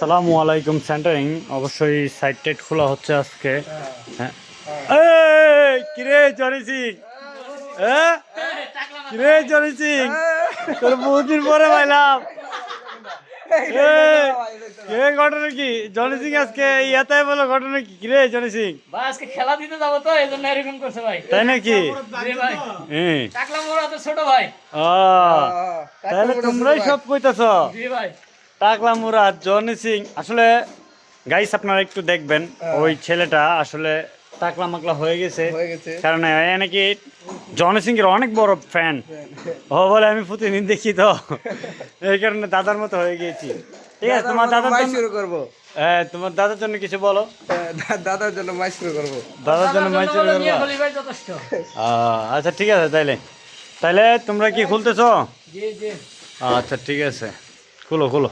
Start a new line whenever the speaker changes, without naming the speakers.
আসসালামু আলাইকুম সেন্টারিং অবশ্যই সাইট টাইট খোলা হচ্ছে আজকে। হ্যাঁ কিরে জনি সিং, হ্যাঁ কিরে জনি সিং, তোর বহুদিন পরে পাইলাম। কে ঘটনা কি জনি সিং আজকে ইয়াতে বলো ঘটনা কি কিরে জনি সিং?
ভাই আজকে খেলা দিতে যাবো তো এইজন্য এরকম করছে ভাই।
তাই নাকি?
জি ভাই।
হ্যাঁ
টাকলা মোড়া তো ছোট ভাই।
তাহলে তোমরাই সব কইতাছ।
জি ভাই।
টাকলা মুরাদ জনি সিং আসলে গাইস আপনারা একটু দেখবেন ওই ছেলেটা আসলে টাকলা মাকলা হয়ে গেছে কারণ এ নাকি জনি সিং এর অনেক বড় ফ্যান ও বলে আমি প্রতিদিন দেখি তো এই কারণে দাদার মতো হয়ে গিয়েছি। ঠিক আছে তোমার দাদার
মাই
জন্য
শুরু করব।
হ্যাঁ তোমার দাদার জন্য কিছু বলো।
দাদার জন্য মাই শুরু করব।
দাদার জন্য মাই শুরু
নিয়ে
করবা?
হলি ভাই যথেষ্ট।
আচ্ছা ঠিক আছে তাইলে তাইলে তোমরা কি খুলতেছো?
জি জি।
আচ্ছা ঠিক আছে খুলো খুলো।